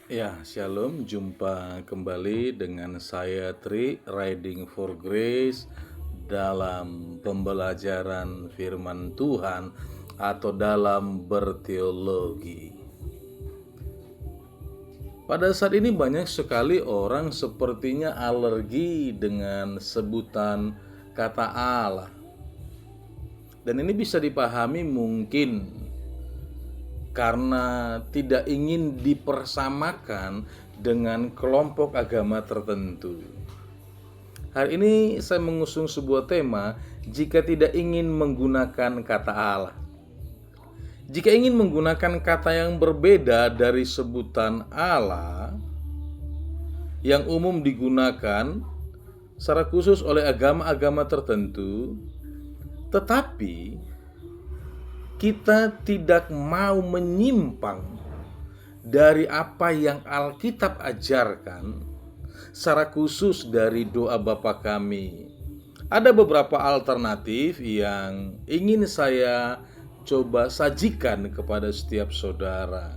Ya, Shalom, jumpa kembali dengan saya Tri, Riding for Grace dalam pembelajaran firman Tuhan atau dalam berteologi. Pada saat ini banyak sekali orang sepertinya alergi dengan sebutan kata Allah. Dan ini bisa dipahami mungkin karena tidak ingin dipersamakan dengan kelompok agama tertentu. Hari ini saya mengusung sebuah tema, jika tidak ingin menggunakan kata Allah. Jika ingin menggunakan kata yang berbeda dari sebutan Allah yang umum digunakan secara khusus oleh agama-agama tertentu, tetapi kita tidak mau menyimpang dari apa yang Alkitab ajarkan, secara khusus dari doa Bapa kami. Ada beberapa alternatif yang ingin saya coba sajikan kepada setiap saudara.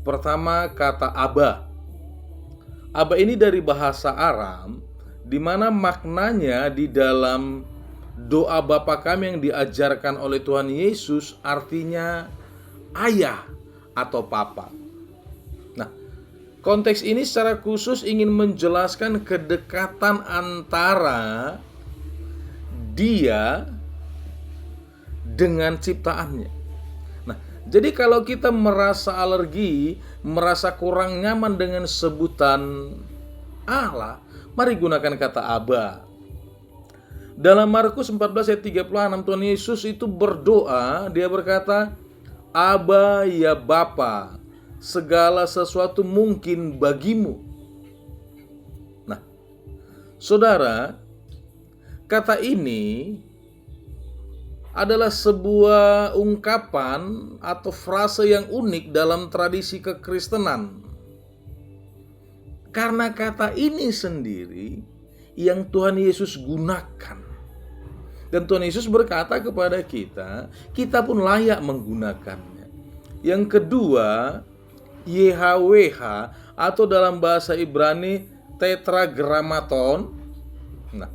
Pertama, kata Aba. Aba ini dari bahasa Aram, di mana maknanya di dalam doa Bapa kami yang diajarkan oleh Tuhan Yesus artinya ayah atau papa. Nah, konteks ini secara khusus ingin menjelaskan kedekatan antara Dia dengan ciptaannya. Nah, jadi kalau kita merasa alergi, merasa kurang nyaman dengan sebutan Allah, mari gunakan kata Aba. Dalam Markus 14 ayat 36, Tuhan Yesus itu berdoa, dia berkata, Aba ya Bapa, segala sesuatu mungkin bagimu. Nah, saudara, kata ini adalah sebuah ungkapan atau frase yang unik dalam tradisi kekristenan. Karena kata ini sendiri yang Tuhan Yesus gunakan. Dan Tuhan Yesus berkata kepada kita, kita pun layak menggunakannya. Yang kedua, YHWH atau dalam bahasa Ibrani tetragrammaton. Nah,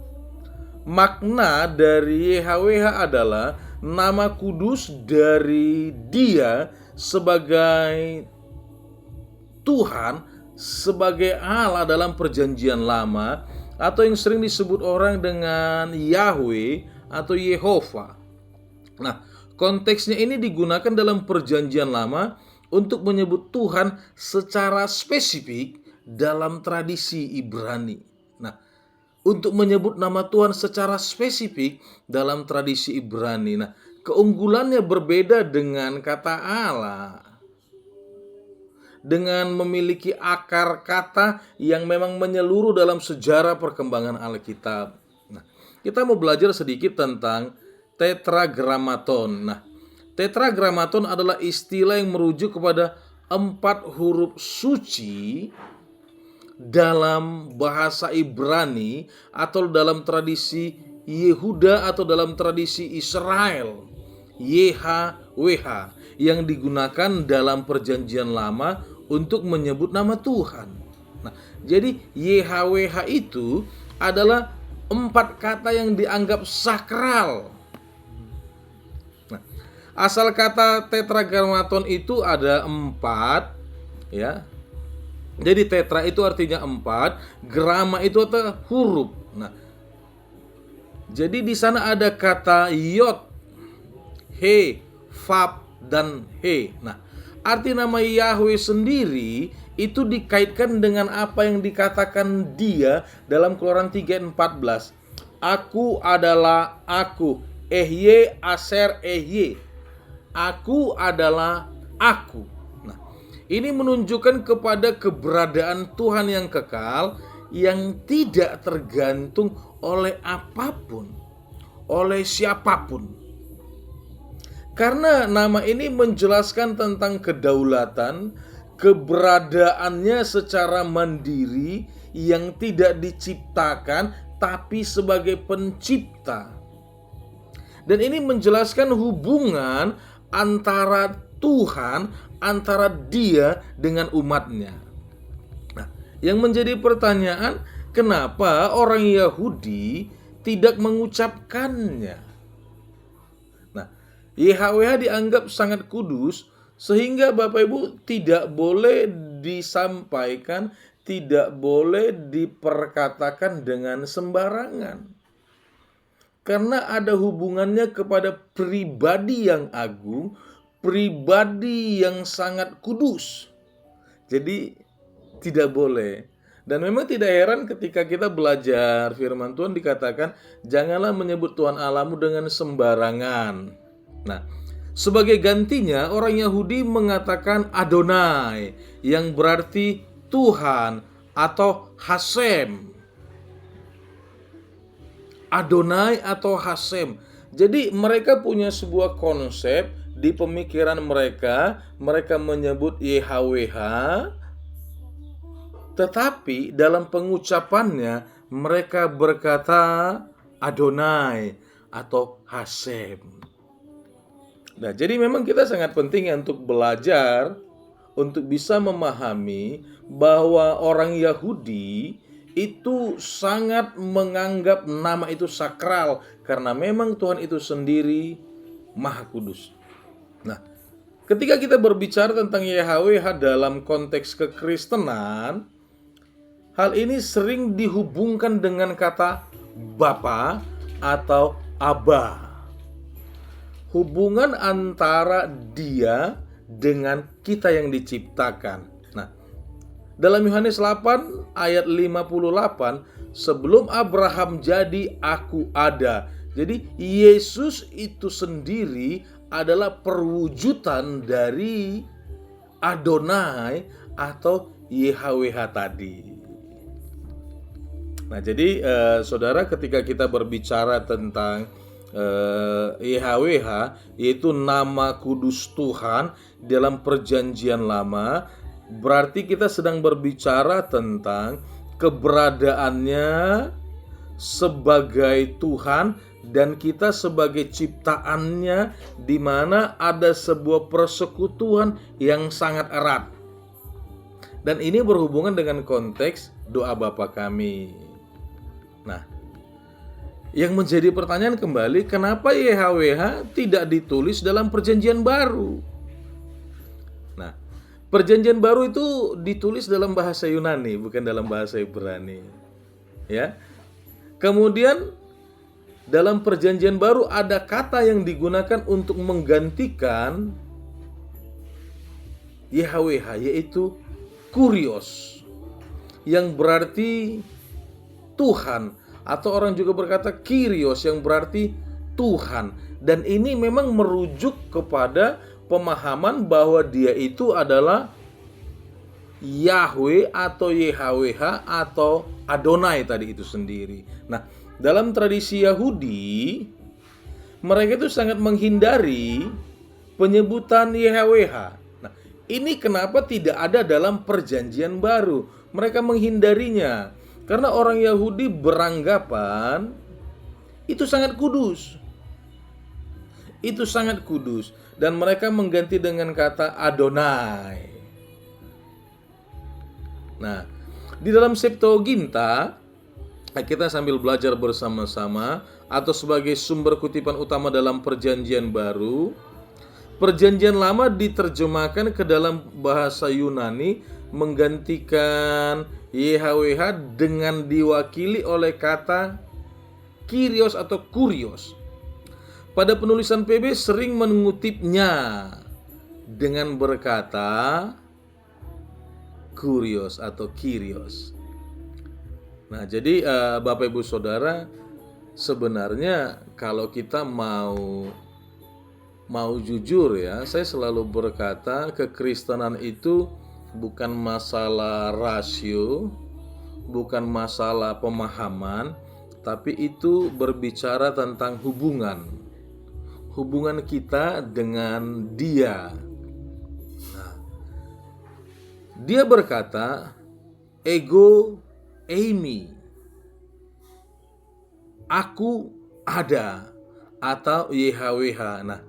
makna dari YHWH adalah nama kudus dari Dia sebagai Tuhan, sebagai Allah dalam perjanjian lama, atau yang sering disebut orang dengan Yahweh atau Yehova. Nah, konteksnya ini digunakan dalam perjanjian lama untuk menyebut Tuhan secara spesifik dalam tradisi Ibrani. Nah, untuk menyebut nama Tuhan secara spesifik dalam tradisi Ibrani. Nah, keunggulannya berbeda dengan kata Allah, dengan memiliki akar kata yang memang menyeluruh dalam sejarah perkembangan Alkitab. Nah, kita mau belajar sedikit tentang tetragrammaton. Nah, tetragrammaton adalah istilah yang merujuk kepada 4 huruf suci dalam bahasa Ibrani atau dalam tradisi Yehuda atau dalam tradisi Israel, YHWH, yang digunakan dalam perjanjian lama untuk menyebut nama Tuhan. Nah, jadi YHWH itu adalah 4 kata yang dianggap sakral. Nah, asal kata tetragrammaton itu ada 4, ya. Jadi tetra itu artinya 4, grama itu adalah huruf. Nah, jadi di sana ada kata yod, he, fab, dan he. Nah, arti nama Yahweh sendiri itu dikaitkan dengan apa yang dikatakan Dia dalam Keluaran 3:14. Aku adalah aku, ehye aser ehye. Aku adalah aku. Nah, ini menunjukkan kepada keberadaan Tuhan yang kekal, yang tidak tergantung oleh apapun, oleh siapapun. Karena nama ini menjelaskan tentang kedaulatan, keberadaannya secara mandiri yang tidak diciptakan tapi sebagai pencipta. Dan ini menjelaskan hubungan antara Tuhan antara Dia dengan umatnya. Nah, yang menjadi pertanyaan, kenapa orang Yahudi tidak mengucapkannya? Nah, YHWH dianggap sangat kudus sehingga Bapak Ibu tidak boleh disampaikan, tidak boleh diperkatakan dengan sembarangan. Karena ada hubungannya kepada pribadi yang agung, pribadi yang sangat kudus. Jadi tidak boleh. Dan memang tidak heran ketika kita belajar firman Tuhan dikatakan, janganlah menyebut Tuhan Allahmu dengan sembarangan. Nah, sebagai gantinya orang Yahudi mengatakan Adonai, yang berarti Tuhan atau Hasem. Adonai atau Hasem. Jadi mereka punya sebuah konsep di pemikiran mereka, mereka menyebut YHWH, tetapi dalam pengucapannya mereka berkata Adonai atau Hasem. Nah, jadi memang kita sangat penting untuk belajar, untuk bisa memahami bahwa orang Yahudi itu sangat menganggap nama itu sakral, karena memang Tuhan itu sendiri Maha Kudus. Nah, ketika kita berbicara tentang YHWH dalam konteks kekristenan, hal ini sering dihubungkan dengan kata Bapa atau Aba. Hubungan antara Dia dengan kita yang diciptakan. Nah, dalam Yohanes 8 ayat 58, sebelum Abraham jadi, aku ada. Jadi Yesus itu sendiri adalah perwujudan dari Adonai atau YHWH tadi. Nah, jadi saudara, ketika kita berbicara tentang YHWH, yaitu nama kudus Tuhan dalam perjanjian lama, berarti kita sedang berbicara tentang keberadaannya sebagai Tuhan dan kita sebagai ciptaannya, di mana ada sebuah persekutuan yang sangat erat. Dan ini berhubungan dengan konteks doa Bapa kami. Nah, yang menjadi pertanyaan kembali, kenapa YHWH tidak ditulis dalam perjanjian baru? Nah, perjanjian baru itu ditulis dalam bahasa Yunani, bukan dalam bahasa Ibrani. Ya. Kemudian dalam perjanjian baru ada kata yang digunakan untuk menggantikan YHWH, yaitu kurios, yang berarti Tuhan, atau orang juga berkata Kyrios, yang berarti Tuhan. Dan ini memang merujuk kepada pemahaman bahwa Dia itu adalah Yahweh atau YHWH atau Adonai tadi itu sendiri. Nah, dalam tradisi Yahudi, mereka itu sangat menghindari penyebutan YHWH. Nah, ini kenapa tidak ada dalam perjanjian baru. Mereka menghindarinya karena orang Yahudi beranggapan itu sangat kudus. Itu sangat kudus. Dan mereka mengganti dengan kata Adonai. Nah, di dalam Septuaginta, kita sambil belajar bersama-sama, atau sebagai sumber kutipan utama dalam perjanjian baru, perjanjian lama diterjemahkan ke dalam bahasa Yunani menggantikan YHWH dengan diwakili oleh kata Kyrios atau kurios. Pada penulisan PB sering mengutipnya dengan berkata kurios atau Kyrios. Nah, jadi Bapak Ibu Saudara, sebenarnya kalau kita mau jujur ya, saya selalu berkata kekristenan itu bukan masalah rasio, bukan masalah pemahaman, tapi itu berbicara tentang hubungan kita dengan Dia. Nah, Dia berkata ego eimi, aku ada, atau YHWH. Nah,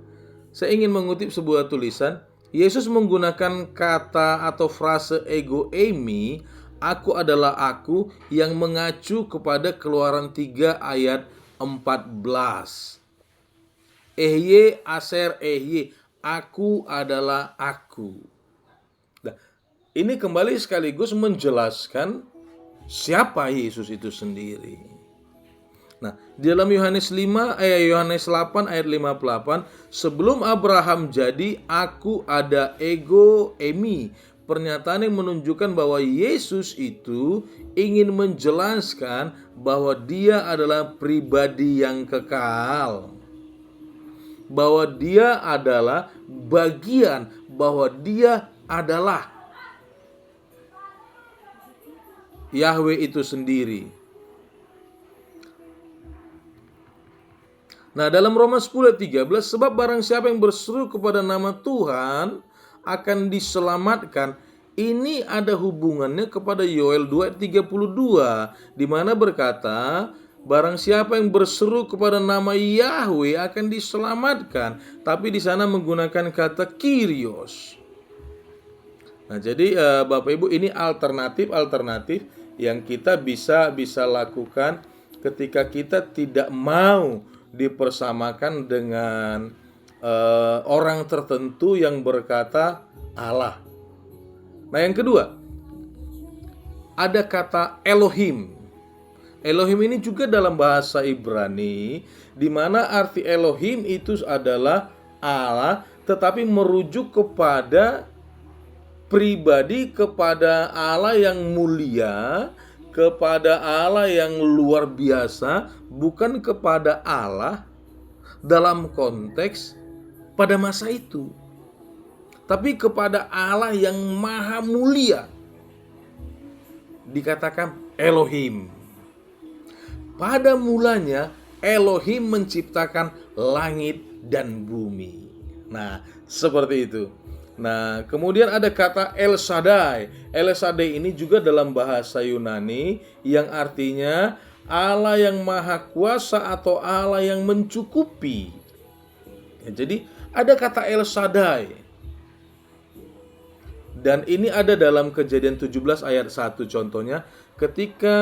saya ingin mengutip sebuah tulisan, Yesus menggunakan kata atau frase ego eimi, aku adalah aku, yang mengacu kepada Keluaran 3 ayat 14. Ehye aser ehye, aku adalah aku. Nah, ini kembali sekaligus menjelaskan siapa Yesus itu sendiri. Nah, di dalam Yohanes 8 ayat 58, sebelum Abraham jadi, aku ada ego eimi. Pernyataan yang menunjukkan bahwa Yesus itu ingin menjelaskan bahwa dia adalah pribadi yang kekal, bahwa dia adalah bagian, bahwa dia adalah Yahweh itu sendiri. Nah, dalam Roma 10 ayat 13, sebab barang siapa yang berseru kepada nama Tuhan akan diselamatkan. Ini ada hubungannya kepada Yoel 2 ayat 32, di mana berkata, barang siapa yang berseru kepada nama Yahweh akan diselamatkan. Tapi di sana menggunakan kata Kyrios. Nah, jadi Bapak Ibu, ini alternatif yang kita bisa lakukan ketika kita tidak mau dipersamakan dengan orang tertentu yang berkata Allah. Nah, yang kedua, ada kata Elohim. Elohim ini juga dalam bahasa Ibrani, di mana arti Elohim itu adalah Allah, tetapi merujuk kepada pribadi, kepada Allah yang mulia, kepada Allah yang luar biasa, bukan kepada Allah dalam konteks pada masa itu, tapi kepada Allah yang maha mulia. Dikatakan Elohim. Pada mulanya Elohim menciptakan langit dan bumi. Nah, seperti itu. Nah, kemudian ada kata El Shaddai. El Shaddai ini juga dalam bahasa Yunani yang artinya Allah yang maha kuasa atau Allah yang mencukupi. Ya, jadi ada kata El Shaddai. Dan ini ada dalam Kejadian 17 ayat 1 contohnya, ketika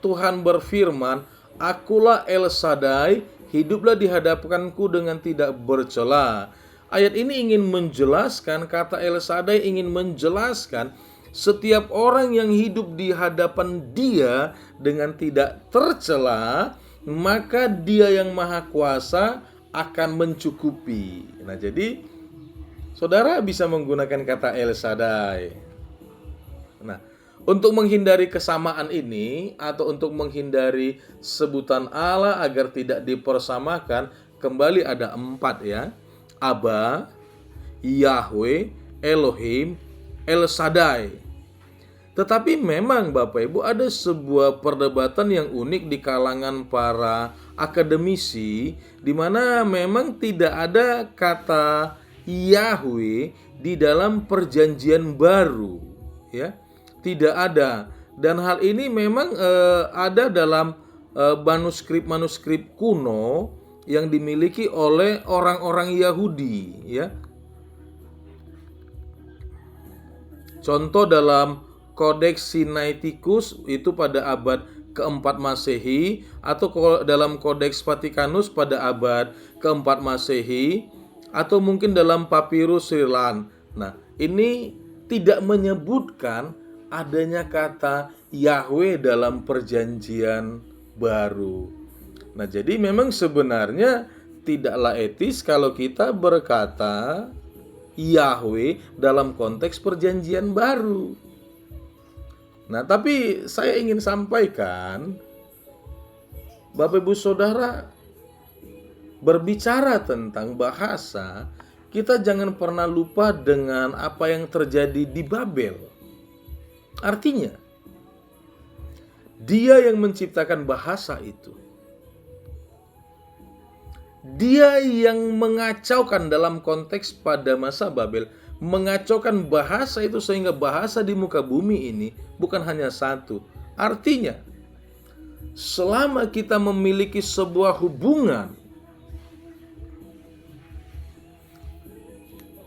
Tuhan berfirman, akulah El Shaddai, hiduplah di hadapanku dengan tidak bercela. Ayat ini ingin menjelaskan, kata El Shaddai ingin menjelaskan setiap orang yang hidup di hadapan Dia dengan tidak tercela, maka Dia yang maha kuasa akan mencukupi. Nah, jadi saudara bisa menggunakan kata El Shaddai. Nah, untuk menghindari kesamaan ini atau untuk menghindari sebutan Allah agar tidak dipersamakan, kembali ada 4 ya. Aba, Yahweh, Elohim, El Shaddai. Tetapi memang Bapak Ibu ada sebuah perdebatan yang unik di kalangan para akademisi, di mana memang tidak ada kata Yahweh di dalam perjanjian baru, ya, tidak ada. Dan hal ini memang ada dalam manuskrip kuno yang dimiliki oleh orang-orang Yahudi, ya. Contoh dalam Kodeks Sinaiticus itu pada abad ke-4 Masehi, atau dalam Kodeks Vatikanus pada abad ke-4 Masehi, atau mungkin dalam Papirus Sirlan. Nah, ini tidak menyebutkan adanya kata Yahweh dalam perjanjian baru. Nah, jadi memang sebenarnya tidaklah etis kalau kita berkata Yahweh dalam konteks perjanjian baru. Nah, tapi saya ingin sampaikan, Bapak Ibu Saudara, berbicara tentang bahasa, kita jangan pernah lupa dengan apa yang terjadi di Babel. Artinya, Dia yang menciptakan bahasa itu. Dia yang mengacaukan dalam konteks pada masa Babel, mengacaukan bahasa itu sehingga bahasa di muka bumi ini bukan hanya satu. Artinya, selama kita memiliki sebuah hubungan,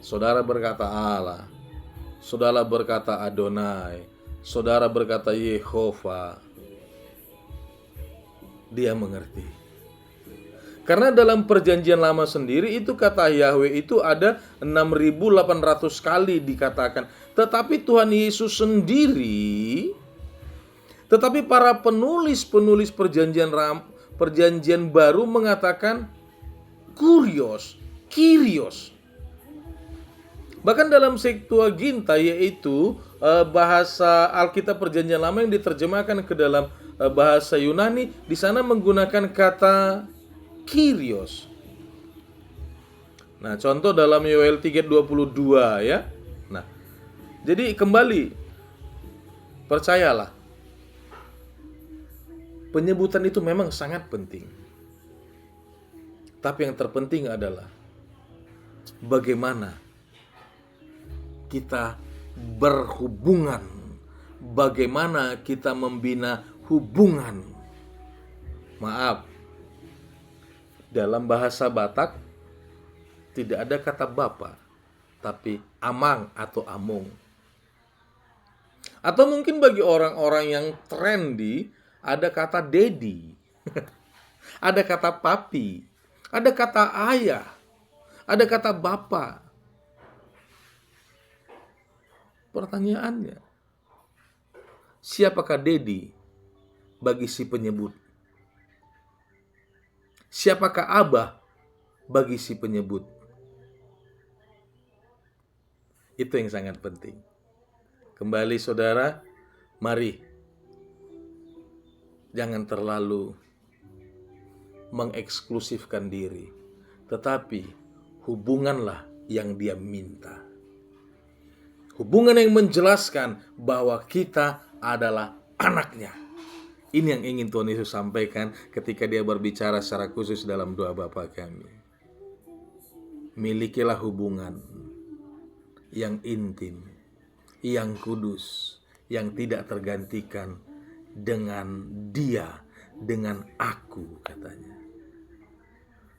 Saudara berkata Allah, saudara berkata Adonai, saudara berkata Yehova, dia mengerti. Karena dalam perjanjian lama sendiri itu kata Yahweh itu ada 6.800 kali dikatakan. Tetapi Tuhan Yesus sendiri, tetapi para penulis perjanjian baru mengatakan Kyrios. Bahkan dalam Septuaginta, yaitu bahasa Alkitab Perjanjian Lama yang diterjemahkan ke dalam bahasa Yunani, di sana menggunakan kata Kyrios. Nah, contoh dalam Yoel 3:22 ya. Nah, jadi kembali, percayalah, penyebutan itu memang sangat penting. Tapi yang terpenting adalah bagaimana kita berhubungan, bagaimana kita membina hubungan. Maaf, dalam bahasa Batak tidak ada kata bapa, tapi amang atau amung. Atau mungkin bagi orang-orang yang trendy, ada kata dedi, ada kata papi, ada kata ayah, ada kata bapa. Pertanyaannya, siapakah dedi bagi si penyebut? Siapakah abah bagi si penyebut? Itu yang sangat penting. Kembali saudara, mari jangan terlalu mengeksklusifkan diri, tetapi hubunganlah yang dia minta. Hubungan yang menjelaskan bahwa kita adalah anaknya. Ini yang ingin Tuhan Yesus sampaikan ketika dia berbicara secara khusus dalam doa Bapa kami. Milikilah hubungan yang intim, yang kudus, yang tidak tergantikan dengan dia, dengan aku, katanya.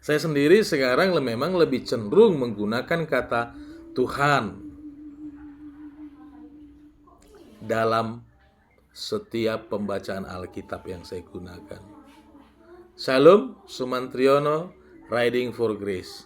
Saya sendiri sekarang memang lebih cenderung menggunakan kata Tuhan dalam setiap pembacaan Alkitab yang saya gunakan. Shalom, Sumantriono, Riding for Grace.